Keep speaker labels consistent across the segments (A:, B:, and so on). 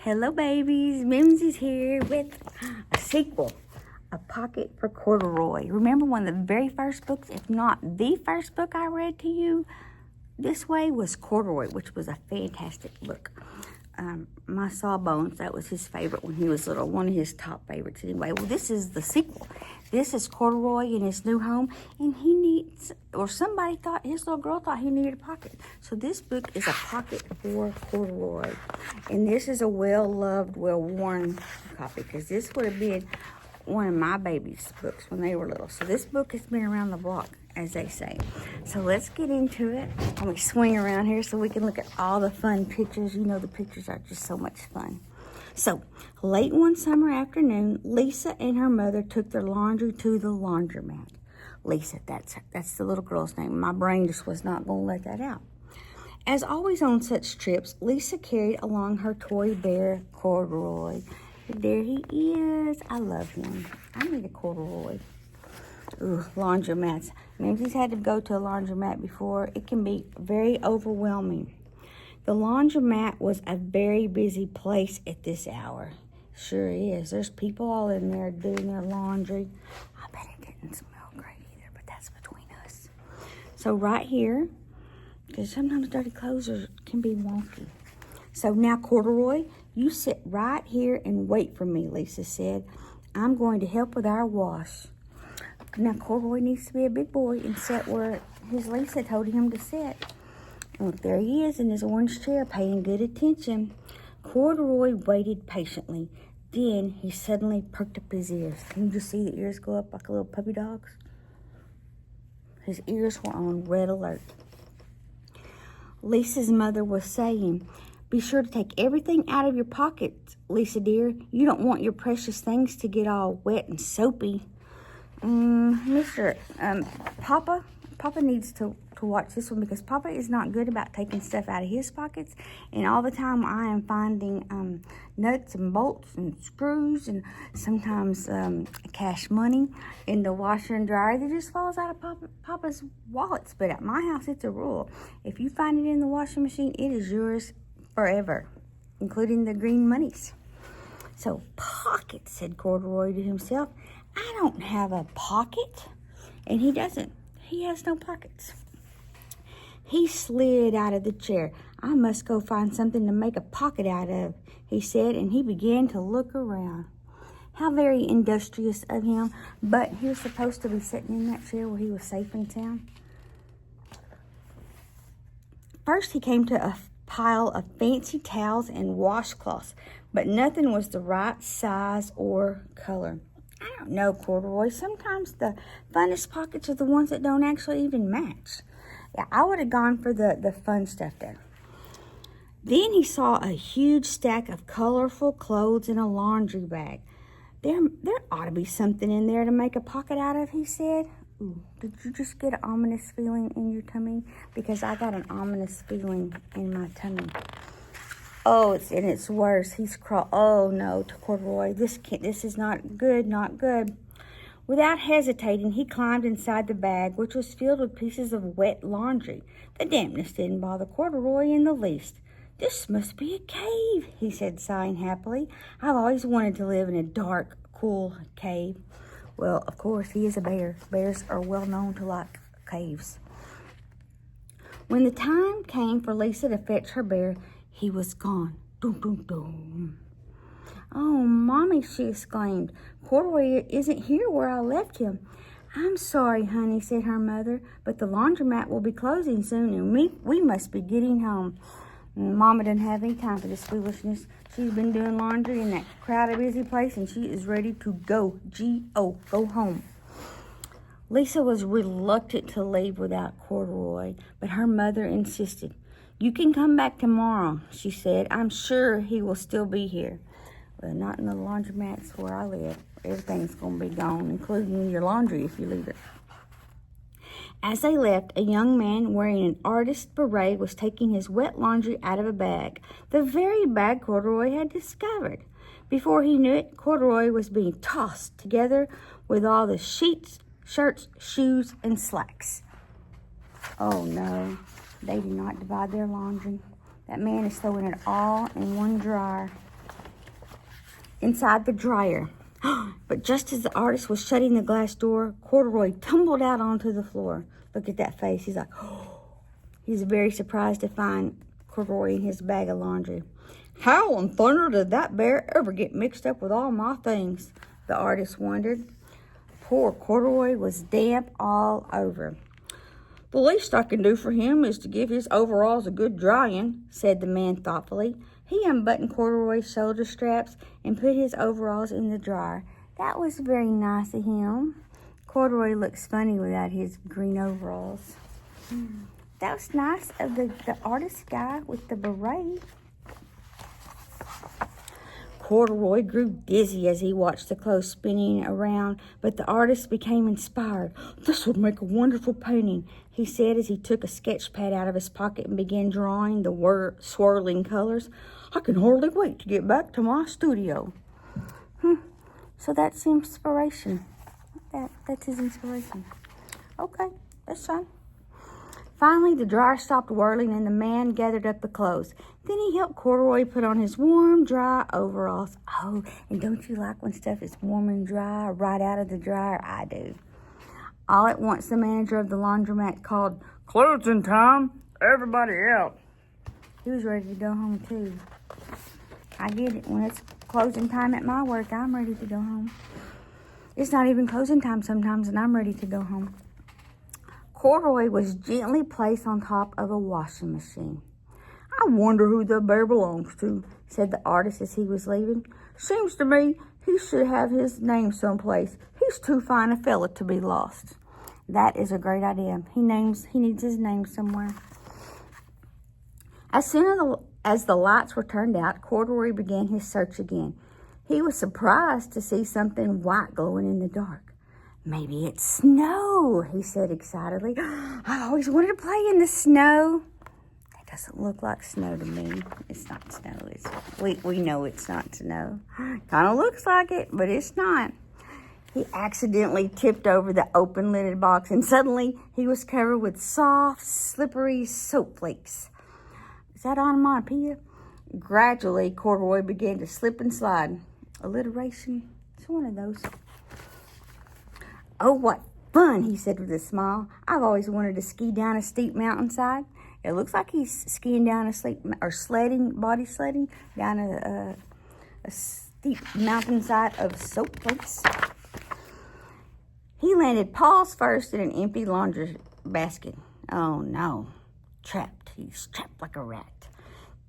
A: Hello babies, Mimzie's here with a sequel, A Pocket for Corduroy. Remember one of the very first books, if not the first book I read to you this way was Corduroy, which was a fantastic book. My Sawbones, that was his favorite when he was little, one of his top favorites anyway. Well, this is the sequel. This is Corduroy in his new home, and he needs, or somebody thought, his little girl thought he needed a pocket. So this book is A Pocket for Corduroy. And this is a well-loved, well-worn copy, because this would have been one of my baby's books when they were little. So this book has been around the block, as they say. So let's get into it. Let me swing around here so we can look at all the fun pictures. You know, the pictures are just so much fun. So, late one summer afternoon, Lisa and her mother took their laundry to the laundromat. Lisa, that's the little girl's name. My brain just was not going to let that out. As always on such trips, Lisa carried along her toy bear, Corduroy. There he is. I love him. I need a Corduroy. Ooh, laundromats. Mimzie's had to go to a laundromat before. It can be very overwhelming. The laundromat was a very busy place at this hour. Sure is. There's people all in there doing their laundry. I bet it didn't smell great either, but that's between us. So right here, because sometimes dirty clothes can be wonky. So now, Corduroy, you sit right here and wait for me, Lisa said. I'm going to help with our wash. Now, Corduroy needs to be a big boy and sit where his Lisa told him to sit. Look, there he is in his orange chair, paying good attention. Corduroy waited patiently. Then he suddenly perked up his ears. Can you just see the ears go up like a little puppy dog's? His ears were on red alert. Lisa's mother was saying, "Be sure to take everything out of your pockets, Lisa dear. You don't want your precious things to get all wet and soapy." Papa needs to watch this one, because Papa is not good about taking stuff out of his pockets, and all the time I am finding nuts and bolts and screws and sometimes cash money in the washer and dryer that just falls out of Papa's wallets. But at my house, it's a rule. If you find it in the washing machine, it is yours forever, including the green monies. So, pockets, said Corduroy to himself. I don't have a pocket. And he doesn't. He has no pockets. He slid out of the chair. I must go find something to make a pocket out of, he said, and he began to look around. How very industrious of him, but he was supposed to be sitting in that chair where he was safe and sound. First, he came to a pile of fancy towels and washcloths, but nothing was the right size or color. I don't know, Corduroy. Sometimes the funnest pockets are the ones that don't actually even match. Yeah, I would have gone for the fun stuff there. Then he saw a huge stack of colorful clothes in a laundry bag. There ought to be something in there to make a pocket out of, he said. Ooh, did you just get an ominous feeling in your tummy? Because I got an ominous feeling in my tummy. Oh, it's worse. He's oh no, to Corduroy. This is not good, not good. Without hesitating, he climbed inside the bag, which was filled with pieces of wet laundry. The dampness didn't bother Corduroy in the least. This must be a cave, he said, sighing happily. I've always wanted to live in a dark, cool cave. Well, of course, he is a bear. Bears are well known to like caves. When the time came for Lisa to fetch her bear, he was gone. Doom, doom, doom. Oh, Mommy, she exclaimed. Corduroy isn't here where I left him. I'm sorry, honey, said her mother, but the laundromat will be closing soon, and we must be getting home. Mama doesn't have any time for this foolishness. She's been doing laundry in that crowded, busy place, and she is ready to go. Go home. Lisa was reluctant to leave without Corduroy, but her mother insisted. You can come back tomorrow, she said. I'm sure he will still be here. Well, not in the laundromats where I live. Everything's going to be gone, including your laundry if you leave it. As they left, a young man wearing an artist's beret was taking his wet laundry out of a bag, the very bag Corduroy had discovered. Before he knew it, Corduroy was being tossed together with all the sheets, shirts, shoes, and slacks. Oh no, they do not divide their laundry. That man is throwing it all in one dryer. inside the dryer. But just as the artist was shutting the glass door, Corduroy tumbled out onto the floor. Look at that face. He's like, he's very surprised to find Corduroy in his bag of laundry. How in thunder did that bear ever get mixed up with all my things? The artist wondered. Poor Corduroy was damp all over. The least I can do for him is to give his overalls a good drying, said the man thoughtfully. He unbuttoned Corduroy's shoulder straps and put his overalls in the dryer. That was very nice of him. Corduroy looks funny without his green overalls. That was nice of the artist guy with the beret. Corduroy grew dizzy as he watched the clothes spinning around, but the artist became inspired. This would make a wonderful painting, he said as he took a sketch pad out of his pocket and began drawing the swirling colors. I can hardly wait to get back to my studio. So that's inspiration. That's his inspiration. Okay, that's fine. Finally, the dryer stopped whirling and the man gathered up the clothes. Then he helped Corduroy put on his warm, dry overalls. Oh, and don't you like when stuff is warm and dry right out of the dryer? I do. All at once, the manager of the laundromat called, "Closing time! Everybody out!" He was ready to go home, too. I get it. When it's closing time at my work, I'm ready to go home. It's not even closing time sometimes, and I'm ready to go home. Corduroy was gently placed on top of a washing machine. I wonder who the bear belongs to, said the artist as he was leaving. Seems to me he should have his name someplace. He's too fine a fella to be lost. That is a great idea. He needs his name somewhere. As soon as the lights were turned out, Corduroy began his search again. He was surprised to see something white glowing in the dark. Maybe it's snow, he said excitedly. I always wanted to play in the snow. That doesn't look like snow to me. It's not snow. We know it's not snow. Kind of looks like it, but it's not. He accidentally tipped over the open-lidded box, and suddenly he was covered with soft, slippery soap flakes. Is that onomatopoeia? Gradually, Corduroy began to slip and slide. Alliteration. It's one of those. Oh, what fun, he said with a smile. I've always wanted to ski down a steep mountainside. It looks like he's skiing down body sledding, down a steep mountainside of soap flakes. He landed paws first in an empty laundry basket. Oh, no. Trapped. He's trapped like a rat.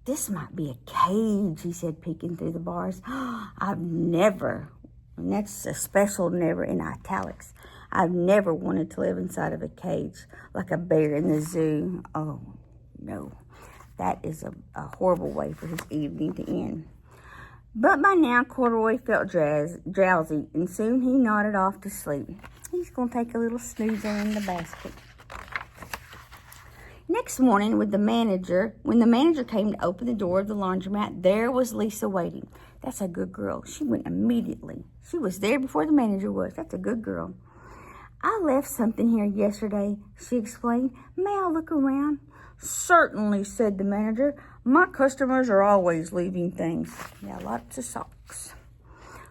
A: This might be a cage, he said, peeking through the bars. I've never, and that's a special never in italics, I've never wanted to live inside of a cage like a bear in the zoo. Oh, no. That is a horrible way for his evening to end. But by now, Corduroy felt drowsy, and soon he nodded off to sleep. He's going to take a little snoozer in the basket. Next morning, when the manager came to open the door of the laundromat, there was Lisa waiting. That's a good girl. She went immediately. She was there before the manager was. That's a good girl. I left something here yesterday, she explained. May I look around? Certainly, said the manager. My customers are always leaving things. Yeah, lots of socks.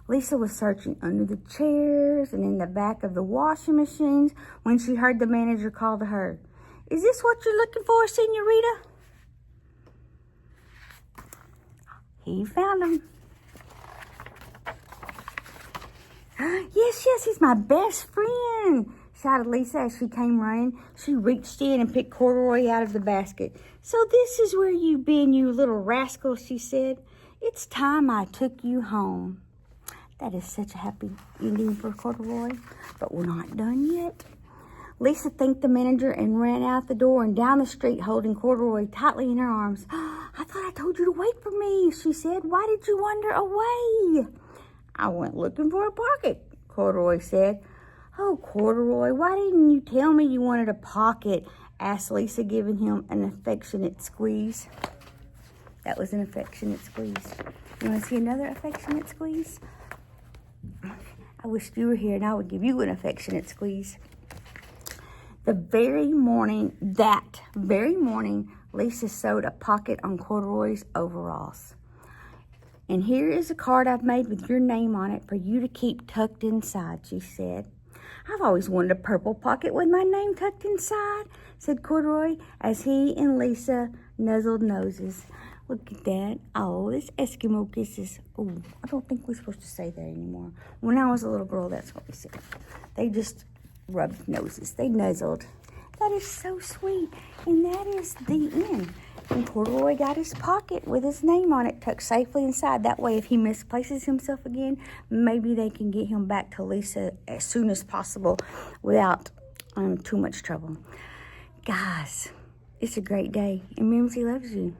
A: Lisa was searching under the chairs and in the back of the washing machines when she heard the manager call to her. Is this what you're looking for, senorita? He found him. Yes, he's my best friend, shouted Lisa as she came running. She reached in and picked Corduroy out of the basket. So this is where you've been, you little rascal, she said. It's time I took you home. That is such a happy ending for Corduroy, but we're not done yet. Lisa thanked the manager and ran out the door and down the street, holding Corduroy tightly in her arms. I thought I told you to wait for me, she said. Why did you wander away? I went looking for a pocket, Corduroy said. Oh, Corduroy, why didn't you tell me you wanted a pocket? Asked Lisa, giving him an affectionate squeeze. That was an affectionate squeeze. You want to see another affectionate squeeze? I wish you were here and I would give you an affectionate squeeze. That very morning, Lisa sewed a pocket on Corduroy's overalls. And here is a card I've made with your name on it for you to keep tucked inside, she said. I've always wanted a purple pocket with my name tucked inside, said Corduroy as he and Lisa nuzzled noses. Look at that. Oh, it's Eskimo kisses. Oh, I don't think we're supposed to say that anymore. When I was a little girl, that's what we said. They just rubbed noses. They nuzzled. That is so sweet. And that is the end. And Corduroy got his pocket with his name on it tucked safely inside. That way, if he misplaces himself again, maybe they can get him back to Lisa as soon as possible without too much trouble. Guys, it's a great day, and Mimzie loves you.